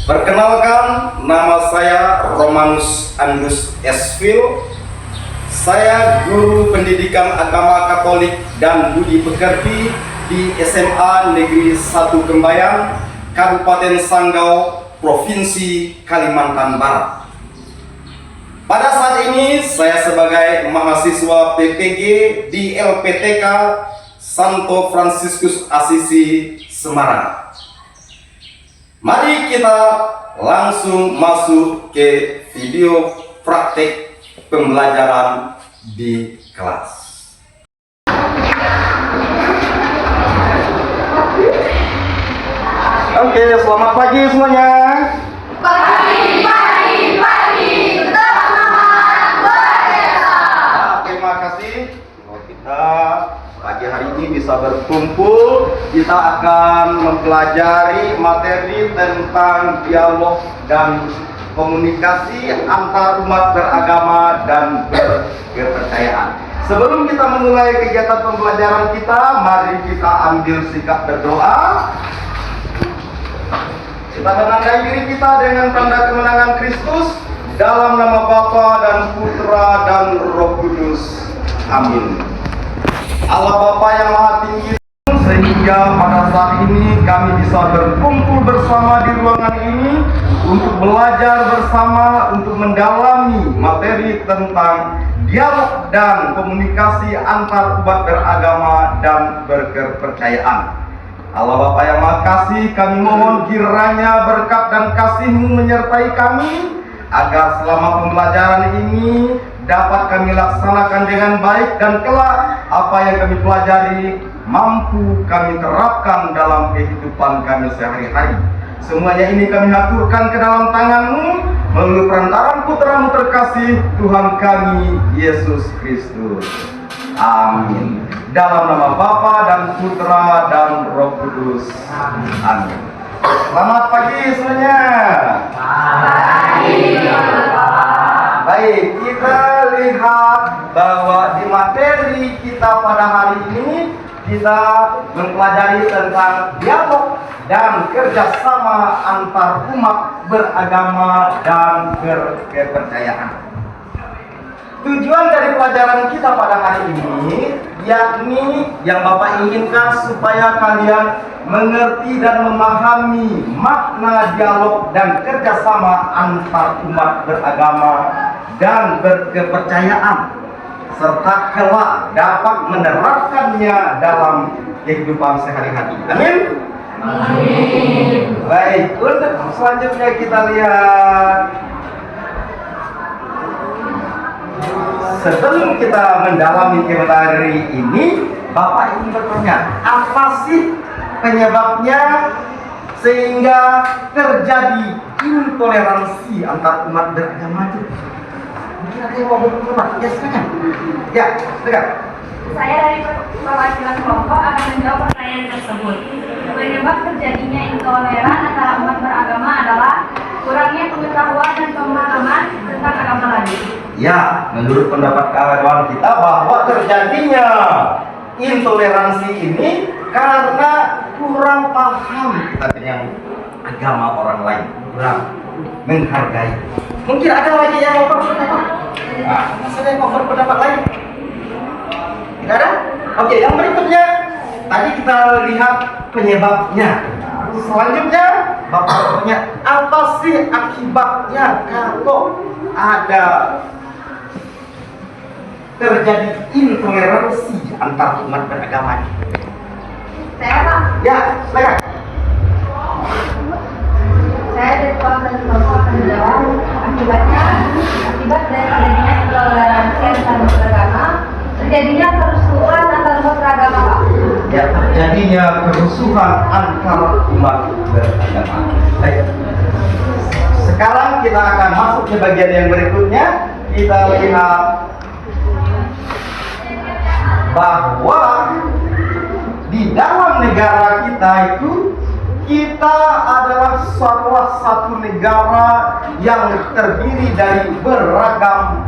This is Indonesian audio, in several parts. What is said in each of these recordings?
Perkenalkan, nama saya Romanus Andus Esvil. Saya guru pendidikan agama Katolik dan budi pekerti di SMA Negeri 1 Kembayang, Kabupaten Sanggau, Provinsi Kalimantan Barat. Pada saat ini saya sebagai mahasiswa PPG di LPTK Santo Fransiskus Assisi, Semarang. Mari kita langsung masuk ke video praktek pembelajaran di kelas. Oke, selamat pagi semuanya. Pagi. Selamat berjaya. Terima kasih. Kalau kita pagi hari ini bisa berkumpul, kita akan mempelajari materi tentang dialog dan komunikasi antar umat beragama dan berkepercayaan. Sebelum kita memulai kegiatan pembelajaran kita, mari kita ambil sikap berdoa. Kita menandai diri kita dengan tanda kemenangan Kristus dalam nama Bapa dan Putra dan Roh Kudus. Amin. Allah Bapa yang Maha Tinggi, sehingga pada saat ini kami bisa berkumpul bersama di ruangan ini untuk belajar bersama, untuk mendalami materi tentang dialog dan komunikasi antar umat beragama dan berkepercayaan. Allah Bapa yang Maha Kasih, kami mohon kiranya berkat dan kasih-Mu menyertai kami, agar selama pembelajaran ini dapat kami laksanakan dengan baik, dan kelak apa yang kami pelajari mampu kami terapkan dalam kehidupan kami sehari-hari. Semuanya ini kami haturkan ke dalam tangan-Mu melalui perantaraan Putra-Mu terkasih, Tuhan kami Yesus Kristus. Amin. Dalam nama Bapa dan Putra dan Roh Kudus. Amin. Selamat pagi semuanya. Baik, kita lihat bahwa di materi kita pada hari ini kita mempelajari tentang dialog dan kerjasama antar umat beragama dan berkepercayaan. Tujuan dari pelajaran kita pada hari ini yakni yang Bapak inginkan supaya kalian mengerti dan memahami makna dialog dan kerjasama antar umat beragama dan berkepercayaan, serta kelak dapat menerapkannya dalam kehidupan sehari-hari. Amin. Baik, untuk selanjutnya kita lihat. Sebelum kita mendalami materi ini, Bapak ingin bertanya, apa sih penyebabnya sehingga terjadi intoleransi antar umat beragama itu? Mungkin ada yang mau berpendapat? Ya, silakan. Ya, silakan. Saya dari perwakilan kelompok akan menjawab pertanyaan tersebut. Penyebab terjadinya intoleran antara umat beragama adalah kurangnya pengetahuan dan pemahaman tentang agama lain. Ya, menurut pendapat kawan kita bahwa terjadinya intoleransi ini karena kurang paham dengan agama orang lain, kurang menghargai. Mungkin ada lagi yang mau berpendapat? Ada yang mau berpendapat lain? Tidak ada? Oke, yang berikutnya tadi kita lihat penyebabnya. Selanjutnya Bapak bertanya, apa sih akibatnya kalau ada terjadi intoleransi antar umat beragama? Saya Pak. Ya, silakan. Saya dari kelompok akan menjawab akibat dari adanya intoleransi antar umat beragama terjadinya kerusuhan antar umat beragama Pak. Ya, terjadinya kerusuhan antar umat beragama. Baik. Sekarang kita akan masuk ke bagian yang berikutnya. Kita lihat bahwa di dalam negara kita itu, kita adalah salah satu negara yang terdiri dari beragam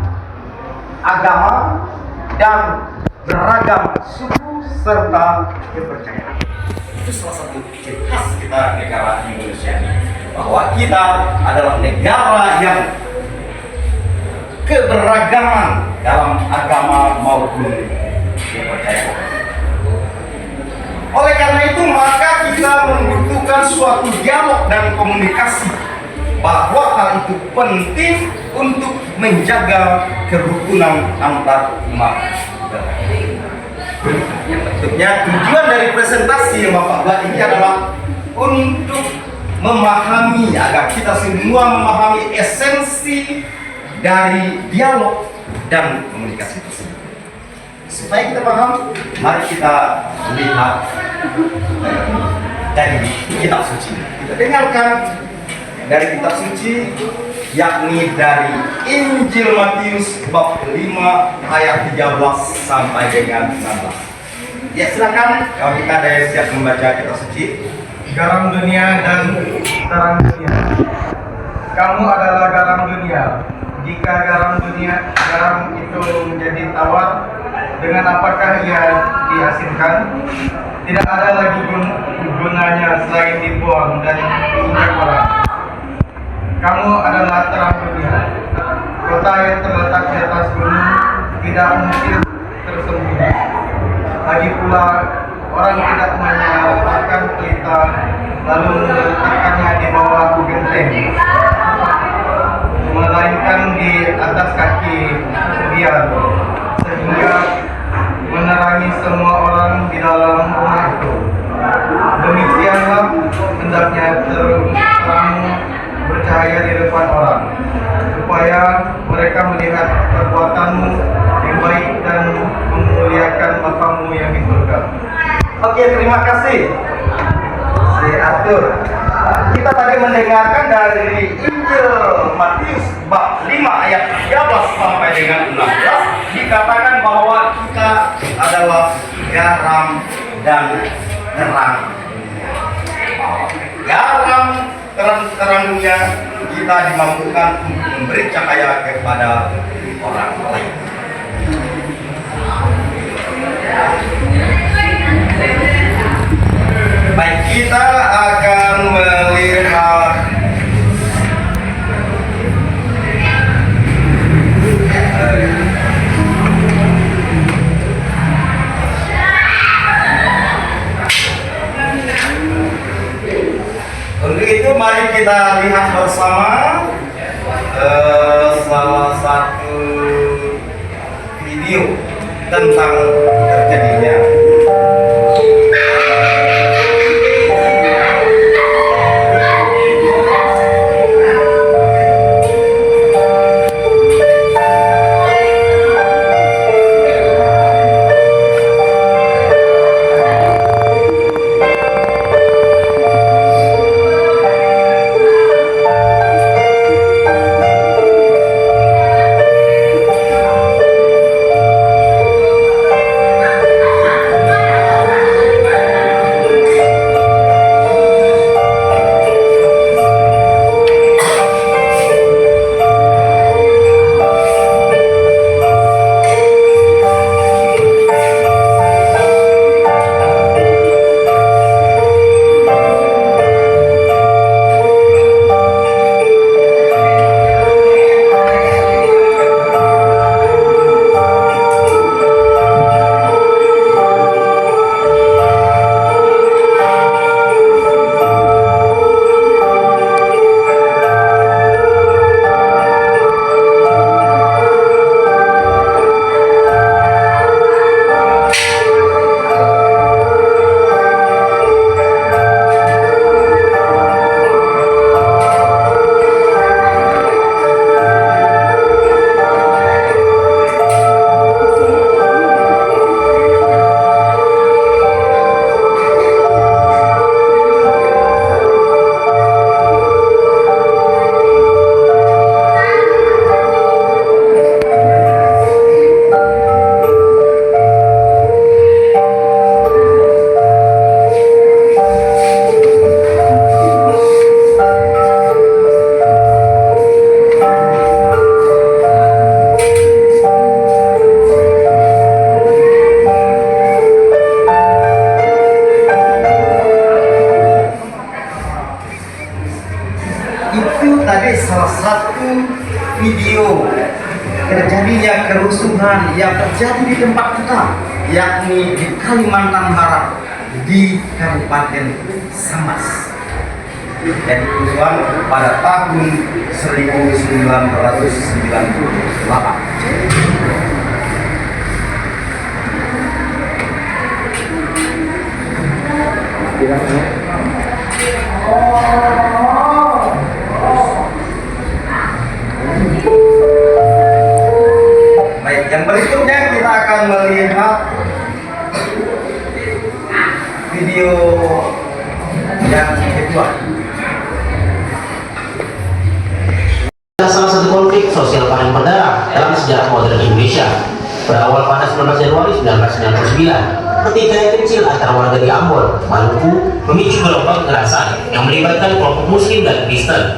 agama dan beragam suku serta kepercayaan. Itu salah satu ciri khas kita negara Indonesia. bahwa kita adalah negara yang keberagaman dalam agama maupun kepercayaan. Oleh karena itu maka kita membutuhkan suatu dialog dan komunikasi, bahwa hal itu penting untuk menjaga kerukunan antar umat beragama. Yang tentunya tujuan dari presentasi yang Bapak buat ini adalah untuk memahami, agar kita semua memahami esensi dari dialog dan komunikasi tersebut. Supaya kita paham, mari kita lihat dari kitab suci. Kita dengarkan dari kitab suci, yakni dari Injil Matius bab 5 ayat 13 sampai dengan 16. Ya, silakan kalau kita ada yang siap membaca kitab suci. Garam dunia dan terang dunia. Kamu adalah garam dunia. Jika garam itu menjadi tawar, dengan apakah ia diasinkan? Tidak ada lagi gunanya selain dibuang dan diinjak orang. Kamu adalah terang dunia. Kota yang terletak di atas gunung tidak mungkin tersembunyi. Lagi pula orang tidak menyalakan pelita lalu meletakkannya di bawah genteng, melainkan di atas kaki dia, sehingga menerangi semua orang di dalam rumah itu. Demikianlah hendaknya terangmu bercahaya di depan orang, supaya mereka melihat perbuatanmu yang baik dan memuliakan Bapamu yang di surga. Oke, terima kasih si Arthur. Kita tadi mendengarkan dari Injil Matius bab 5 ayat 13 sampai dengan 16, dikatakan bahwa kita adalah garam dan terang. Garam terang-terangnya kita dimampukan untuk memberi cahaya kepada orang lain. Baik, kita akan melihat untuk itu mari kita lihat bersama salah satu video tentang terjadinya. video terjadinya kerusuhan yang terjadi di tempat kita, yakni di Kalimantan Barat, di Kabupaten Sambas. Dan kerusuhan pada tahun 1998. Baik, yang berikutnya kita akan melihat video yang kedua. Salah satu konflik sosial paling berdarah dalam sejarah modern Indonesia. Berawal pada 19 Januari 1999, ketika yang kecil antara warga di Ambon, Maluku, memicu gelombang kekerasan yang melibatkan kelompok Muslim dan Kristen.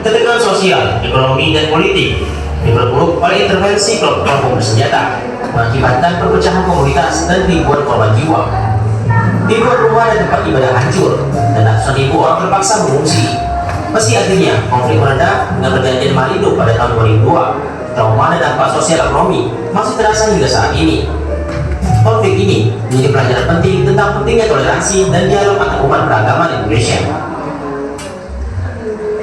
Ketegangan sosial, ekonomi, dan politik diperburuk oleh intervensi kelompok bersenjata, mengakibatkan perpecahan komunitas dan ribuan korban jiwa. Ribuan rumah dan tempat ibadah hancur, dan ratusan ribu orang terpaksa mengungsi. Meski akhirnya konflik mereda dengan perjanjian Marindo pada tahun 2002, trauma dan dampak sosial ekonomi masih terasa hingga saat ini. Konflik ini menjadi pelajaran penting tentang pentingnya toleransi dan dialog antar umat beragama di Indonesia.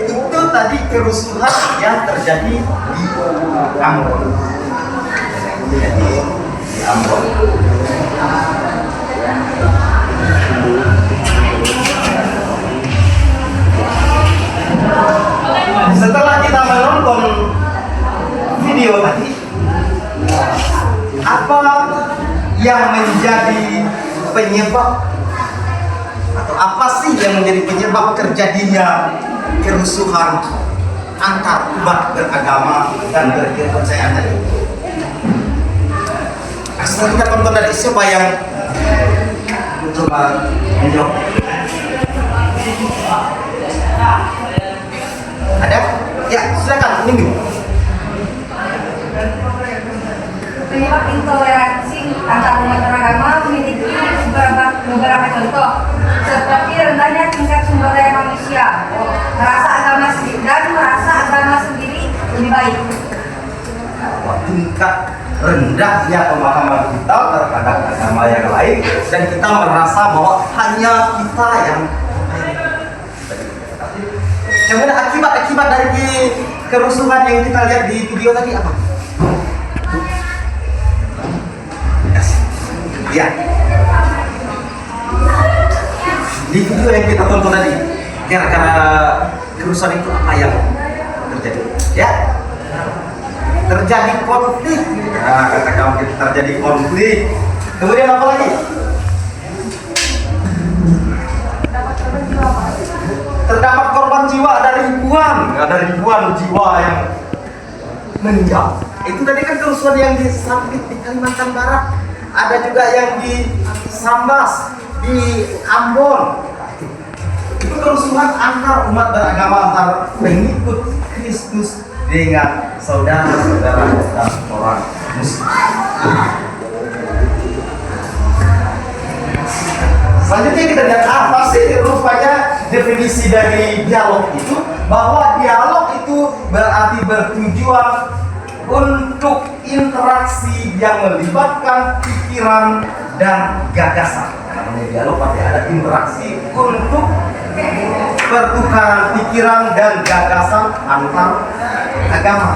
Itu tadi kerusuhan yang terjadi di Ambon. Jadi di Ambon. Setelah kita menonton video tadi, apa yang menjadi penyebab atau apa sih yang menjadi penyebab terjadinya kerusuhan antar umat beragama dan berkepercayaan tadi? Setelah kita tonton dari siapa yang coba menjawab? Ada? Ya, silakan, minggu. Penyebab intoleransi antar umat beragama memiliki beberapa contoh, seperti rendahnya tingkat sumber daya manusia, merasa agama sendiri lebih baik. Tingkat rendahnya pemahaman kita terhadap agama yang lain, dan kita merasa bahwa hanya kita yang kemudian akibat dari kerusuhan yang kita lihat di video tadi apa? Ya, di video yang kita tonton tadi, gara-gara kerusuhan itu apa yang terjadi? Ya, terjadi konflik. Nah, katakan kita terjadi konflik. Kemudian apa lagi? Terdapat korban jiwa, ada ribuan jiwa yang meninggal. Itu tadi kan kerusuhan yang di Sampit di Kalimantan Barat, ada juga yang di Sambas, di Ambon. Itu kerusuhan antar umat beragama, antar pengikut Kristus dengan saudara-saudara dan orang Muslim. Selanjutnya kita lihat apa sih rupanya definisi dari dialog itu, bahwa dialog itu berarti bertujuan untuk interaksi yang melibatkan pikiran dan gagasan. Namanya dialog pasti ada interaksi untuk pertukaran pikiran dan gagasan antar agama.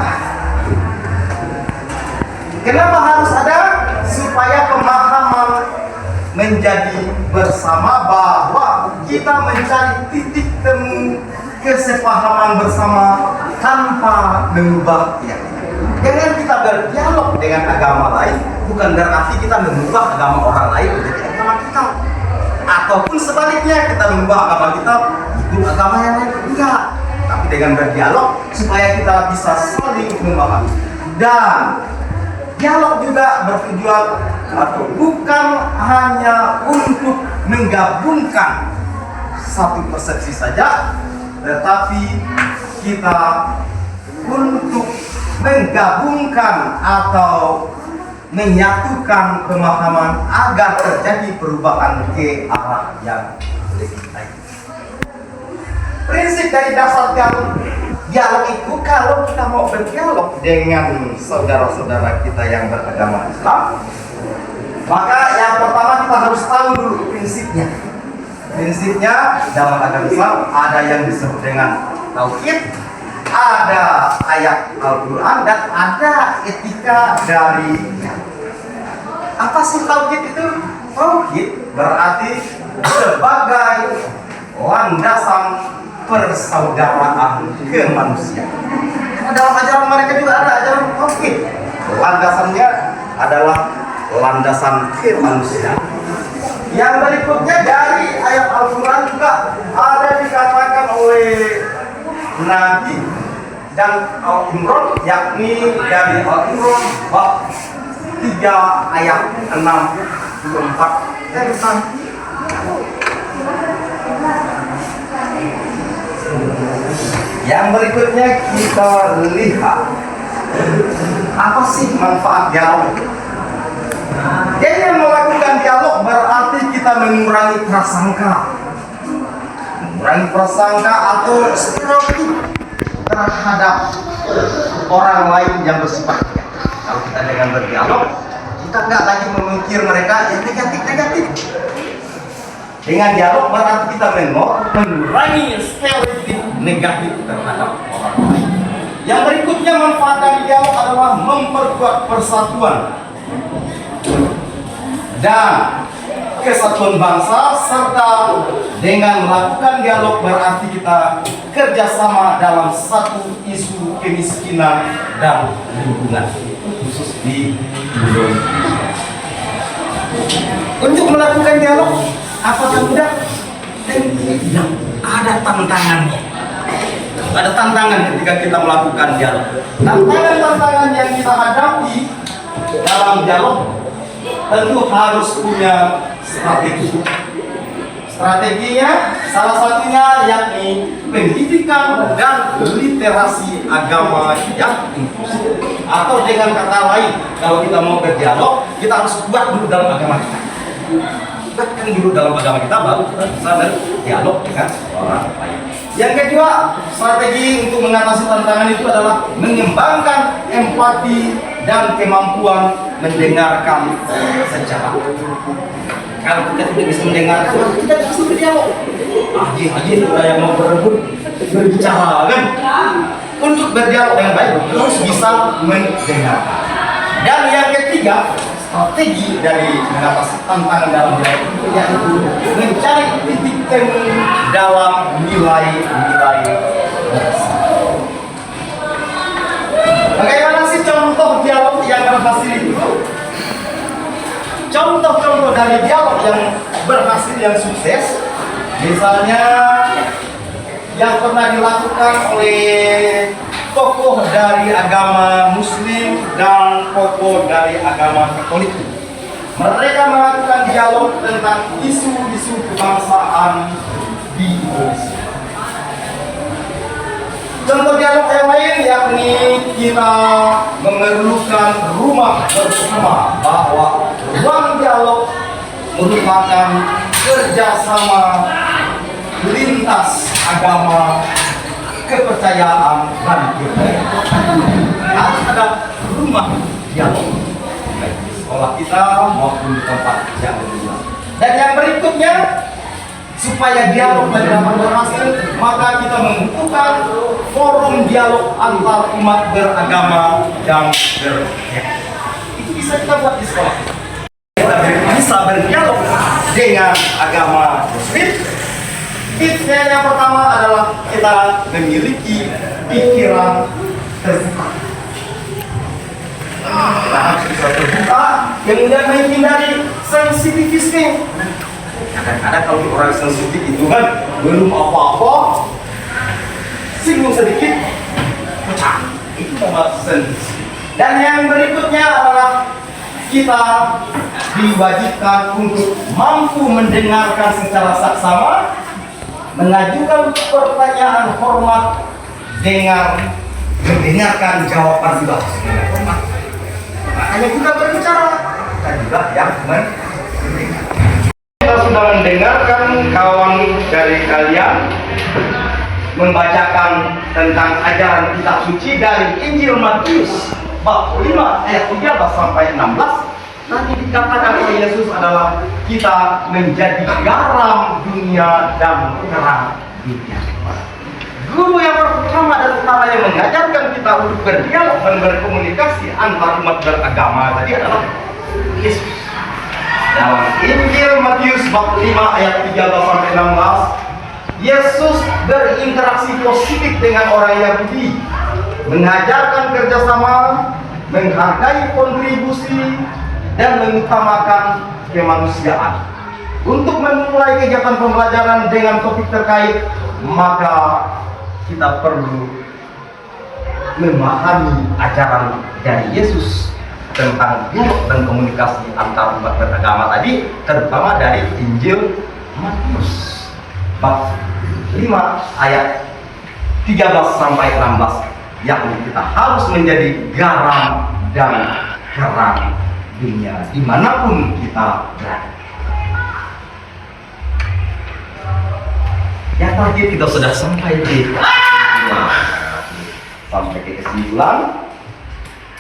Kenapa harus ada? Supaya pemahaman menjadi bersama, bahwa kita mencari titik temu kesepahaman bersama tanpa mengubah keyakinan. Jangan kita berdialog dengan agama lain bukan berarti kita mengubah agama orang lain menjadi agama kita, ataupun sebaliknya kita mengubah agama kita ikut agama yang lain. Enggak, tapi dengan berdialog supaya kita bisa saling memahami. Dan dialog juga bertujuan atau bukan hanya untuk menggabungkan satu persepsi saja, tetapi kita untuk menggabungkan atau menyatukan pemahaman agar terjadi perubahan ke arah yang lebih baik. Prinsip dari dasarkan dialog itu kalau kita mau berdialog dengan saudara-saudara kita yang beragama Islam, maka yang pertama kita harus tahu dulu prinsipnya. Prinsipnya dalam agama Islam ada yang disebut dengan tauhid, ada ayat Al-Quran, dan ada etika darinya. Apa sih tauhid itu? Tauhid berarti sebagai landasan persaudaraan kemanusiaan. Dalam ajaran mereka juga ada ajaran tauhid. Landasannya adalah landasan kemanusiaan. Yang berikutnya dari ayat Al-Quran juga ada dikatakan oleh Nabi dan Al-Imran, yakni dari Al-Imran bab 3 ayat 64 tentang yang berikutnya kita lihat apa sih manfaat dialog. Dengan melakukan dialog berarti kita mengurangi prasangka, atau stereotip terhadap orang lain yang bersifat negatif. Kalau kita dengan berdialog, kita nggak lagi memikir mereka yang negatif. Dengan dialog berarti kita mengurangi stereotip negatif terhadap orang lain. Yang berikutnya manfaat dari dialog adalah memperkuat persatuan dan kesatuan bangsa, serta dengan melakukan dialog berarti kita kerjasama dalam satu isu kemiskinan dan lingkungan, khusus di Indonesia. Untuk melakukan dialog apakah mudah? Tidak, ada tantangannya. Ada tantangan ketika kita melakukan dialog. Tantangan yang kita hadapi dalam dialog tentu harus punya strategi. Strateginya salah satunya yakni pendidikan dan literasi agama yang inklusif. Atau dengan kata lain, kalau kita mau berdialog, kita harus kuat dulu dalam agama kita. Kuatkan dulu dalam agama kita, baru kita bisa berdialog dengan orang lain. Yang kedua, strategi untuk mengatasi tantangan itu adalah mengembangkan empati dan kemampuan mendengarkan secara. Kalau kita tidak bisa mendengar, kita tidak bisa berdialog. Haji kita yang mau berebut berbicara kan? Untuk berdialog dengan baik harus bisa mendengar. Dan yang ketiga, strategi dari mengatasi tantangan dalam dialog itu yaitu mencari titik temu dalam nilai-nilai bersama. Bagaimana sih contoh dialog yang berhasil itu? Contoh-contoh dari dialog yang berhasil, yang sukses, misalnya yang pernah dilakukan oleh tokoh dari agama Muslim dan tokoh dari agama Katolik. Mereka melakukan dialog tentang isu-isu kebangsaan di Indonesia. Contoh dialog yang lain yakni kita memerlukan rumah bersama, bahwa ruang dialog merupakan kerjasama lintas agama, kepercayaan, dan kepercayaan. Harus ada rumah dialog baik di sekolah kita maupun di tempat yang lain. Dan yang berikutnya, supaya dialog dapat berhasil, maka kita membutuhkan forum dialog antar umat beragama dan beretnik. Itu bisa kita buat di sekolah. Kita bisa berdialog dengan agama Muslim. Tipsnya yang pertama adalah kita memiliki pikiran terbuka. Kita harus bisa terbuka, kemudian menghindari sensitivisme. Kadang-kadang kalau orang sensitif itu kan belum apa-apa, singgung sedikit, pecah. Itu nama sensitif. Dan yang berikutnya adalah kita diwajibkan untuk mampu mendengarkan secara saksama, mengajukan pertanyaan hormat dengan mendengarkan jawaban juga dengan hormat. Makanya kita berbicara, kita juga yang mendengar. Kita sudah mendengarkan kawan dari kalian membacakan tentang ajaran kitab suci dari Injil Matius bab 5 ayat 13 sampai 16. Nanti dikatakan oleh Yesus adalah kita menjadi garam dunia dan terang dunia. Guru yang pertama dan utama yang mengajarkan kita untuk berdialog dan berkomunikasi antar umat beragama tadi adalah Yesus. Dalam Injil Matius bab 5 ayat 13 sampai 16, Yesus berinteraksi positif dengan orang Yahudi, mengajarkan kerjasama, menghargai kontribusi, dan mengutamakan kemanusiaan. Untuk memulai kegiatan pembelajaran dengan topik terkait, maka kita perlu memahami ajaran dari Yesus tentang dialog dan komunikasi antar umat beragama tadi, terutama dari Injil Matius bab 5 ayat 13 sampai 16, yakni kita harus menjadi garam dan terang dunia dimanapun kita berada. Yang tadi kita sudah sampai di kesimpulan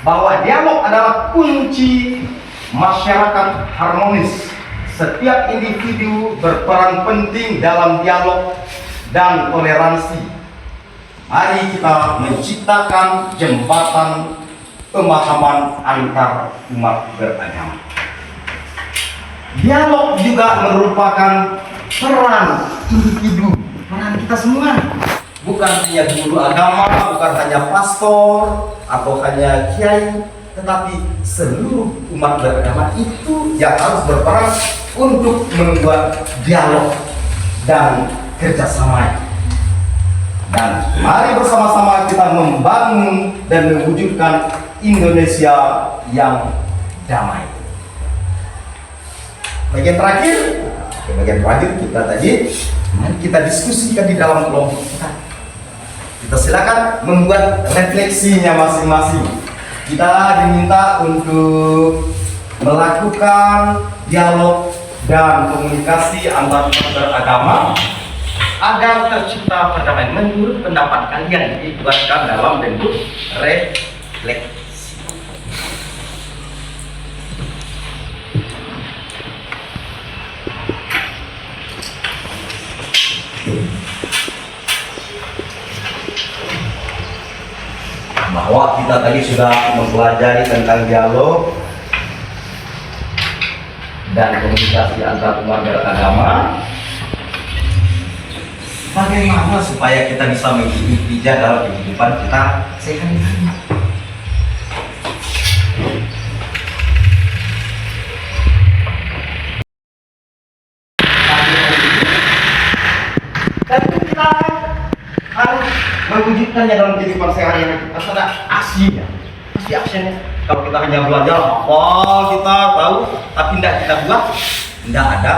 bahwa dialog adalah kunci masyarakat harmonis. Setiap individu berperan penting dalam dialog dan toleransi. Mari kita menciptakan jembatan pemahaman antar umat beragama. Dialog juga merupakan peran individu, peran kita semua. Bukan hanya guru agama, bukan hanya pastor atau hanya kiai, tetapi seluruh umat beragama itu yang harus berperan untuk membuat dialog dan kerjasama. Dan mari bersama-sama kita membangun dan mewujudkan Indonesia yang damai. Bagian terakhir kita tadi, mari kita diskusikan di dalam kelompok kita. Kita silakan membuat refleksinya masing-masing. Kita diminta untuk melakukan dialog dan komunikasi antar beragama agar tercipta perdamaian. Menurut pendapat kalian dibuatkan dalam bentuk refleksi. Bahwa kita tadi sudah mempelajari tentang dialog dan komunikasi antar umat beragama. Bagaimana supaya kita bisa menghidupi dalam kehidupan kita sehari-hari? Dan kita harus mewujudkannya dalam kehidupan sehari-hari. Harus ada aksinya. Pasti aksinya. Kalau kita hanya belajar apa kita tahu, tapi tidak kita buat, tidak ada.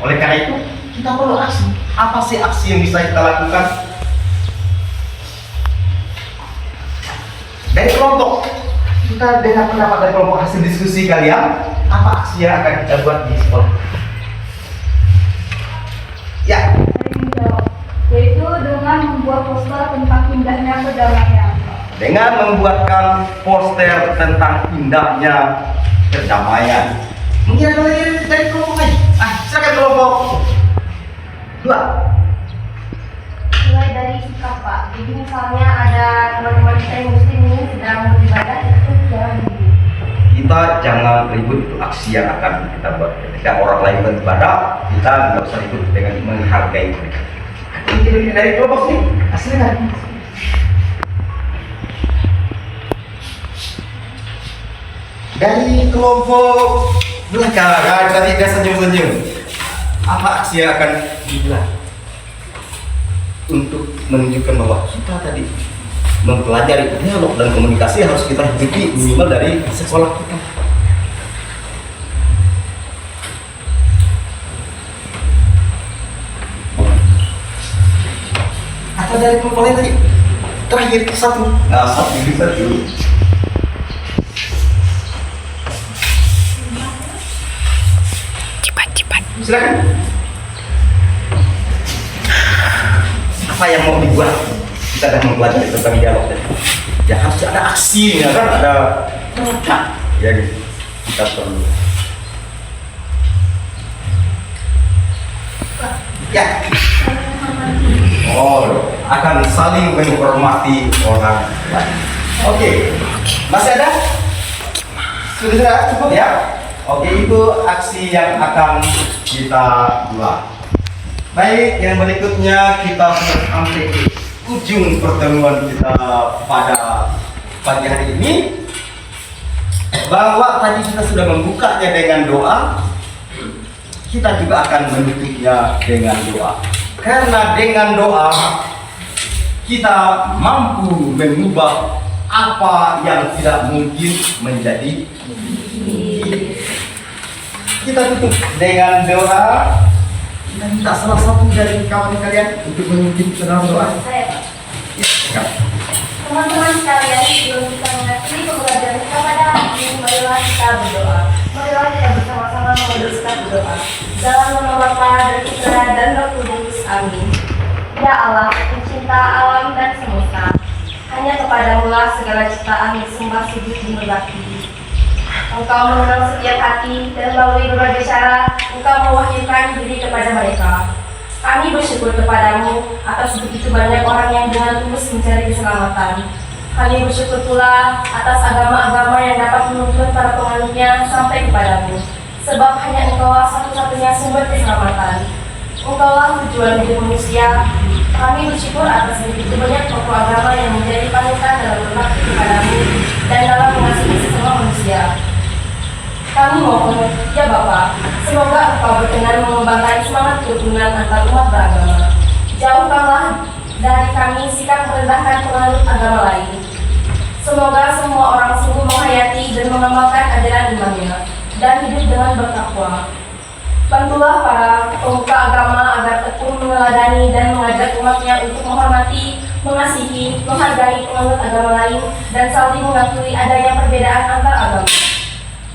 Oleh karena itu, kita perlu aksi. Apa sih aksi yang bisa kita lakukan? Dari kelompok, kita dengar pendapat dari kelompok hasil diskusi kalian. Apa aksi yang akan kita buat di sekolah? Ya. Yaitu dengan membuat poster tentang indahnya perdamaian. Dengan membuatkan poster tentang indahnya perdamaian. Mungkin ada lagi dari kelompok lain. Silakan kelompok 2. Mulai dari sikap, Pak. Jadi misalnya ada teman-teman kita yang muslim ini sedang beribadah, itu jangan ribut. Kita jangan ribut, itu aksi yang akan kita buat. Ketika orang lain beribadah, kita tidak usah ribut dengan menghargai mereka. Ini dari kelompok ini, silakan. Dari kelompok belakang, tadi dia senyum-senyum. Apa aksi yang akan dibuat untuk menunjukkan bahwa kita tadi mempelajari dialog dan komunikasi harus kita hidupi minimal dari sekolah kita. Atau dari kelompok lain tadi? Terakhir satu. Satu. Cepat. Silakan. apa yang mau dibuat. Kita akan mempelajari tentang dialog tadi. Ya harus ada aksinya kan, ada produk yang kita perlu. Ya. Oh, akan saling menghormati orang lain. Oke. Masih ada? Sudah cukup ya? Oke, itu aksi yang akan kita buat. Baik, yang berikutnya kita sampai ke ujung pertemuan kita pada pagi hari ini, bahwa tadi kita sudah membukanya dengan doa, kita juga akan menutupnya dengan doa. Karena dengan doa kita mampu mengubah apa yang tidak mungkin menjadi. Kita tutup dengan doa. Kita minta salah satu dari kawan kalian untuk memimpin dalam doa. Saya, Pak. Ya. Teman-teman sekalian, sebelum kita mengakhiri pembelajaran kita pada hari ini, marilah kita berdoa. Marilah kita bersama-sama kita berdoa. Dalam nama Bapa dan Putra dan Roh Kudus. Amin. Ya Allah, pencinta alam dan semesta, hanya kepadamu lah segala ciptaan disembah sujud berbakti. Engkau mengenal setiap hati dan melalui berbagai cara Engkau mewahyukan diri kepada mereka. Kami bersyukur kepadamu atas begitu banyak orang yang dengan tulus mencari keselamatan. Kami bersyukur pula atas agama-agama yang dapat menuntun para penganutnya sampai kepadamu. Sebab hanya Engkau satu-satunya sumber keselamatan. Engkaulah tujuan hidup manusia. Kami bersyukur atas begitu banyak tokoh agama yang menjadi panutan dalam berbakti kepadamu dan dalam mengasihi sesama manusia. Kami mohon, ya Bapa, semoga Engkau berkenan mengembangkan semangat kerukunan antar umat beragama. Jauhkanlah dari kami sikap merendahkan penganut agama lain. Semoga semua orang sungguh menghayati dan mengamalkan ajaran imannya dan hidup dengan bertakwa. Bantulah para pemuka agama agar tekun meneladani dan mengajak umatnya untuk menghormati, mengasihi, menghargai penganut agama lain dan saling mengakui adanya perbedaan antar agama.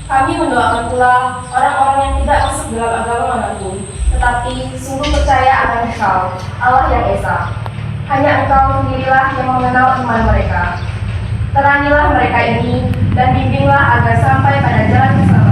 Kami mendoakan pula orang-orang yang tidak masuk dalam agama manapun, tetapi sungguh percaya akan Engkau, Allah yang Esa. Hanya Engkau sendirilah yang mengenal iman mereka. Terangilah mereka ini dan bimbinglah agar sampai pada jalan keselamatan.